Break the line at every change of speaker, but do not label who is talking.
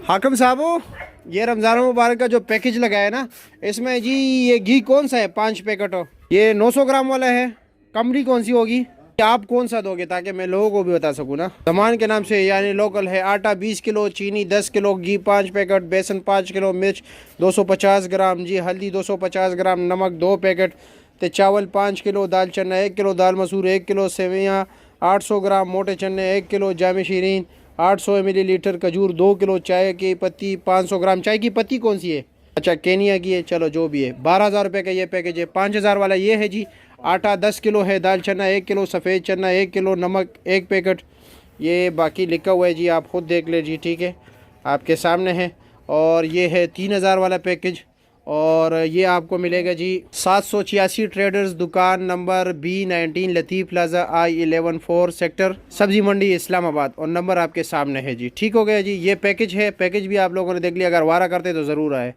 हाकम साहब, ये रमज़ान मुबारक का जो पैकेज लगा है ना, इसमें जी ये घी कौन सा है? 5 पैकेट हो, ये 900 ग्राम वाला है। कंपनी कौन सी होगी? आप कौन सा दोगे ताकि मैं लोगों को भी बता सकूँ ना। सामान के नाम से यानी लोकल है। आटा 20 किलो, चीनी 10 किलो, घी 5 पैकेट, बेसन 5 किलो, मिर्च 250 ग्राम जी, हल्दी 250 ग्राम, नमक 2 पैकेट, तो चावल 5 किलो, दाल चना 1 किलो, दाल मसूर 1 किलो, सेवइयाँ 800 ग्राम, मोटे चने 1 किलो, जामे शीरीन 800 मिलीलीटर, खजूर 2 किलो, चाय की पत्ती 500 ग्राम। चाय की पत्ती कौन सी है? अच्छा, केनिया की है। चलो जो भी है, 12,000 रुपये का ये पैकेज है। 5,000 वाला ये है जी। आटा 10 किलो है, दाल चना 1 किलो, सफ़ेद चना 1 किलो, नमक 1 पैकेट। ये बाकी लिखा हुआ है जी, आप खुद देख लीजिए, ठीक है, आपके सामने है। और ये है 3,000 वाला पैकेज, और ये आपको मिलेगा जी 786 ट्रेडर्स, दुकान नंबर B19, लतीफ़ प्लाजा, I11 4 सेक्टर, सब्जी मंडी, इस्लामाबाद, और नंबर आपके सामने है जी। ठीक हो गया जी, ये पैकेज है। पैकेज भी आप लोगों ने देख लिया, अगर वारा करते तो ज़रूर आए।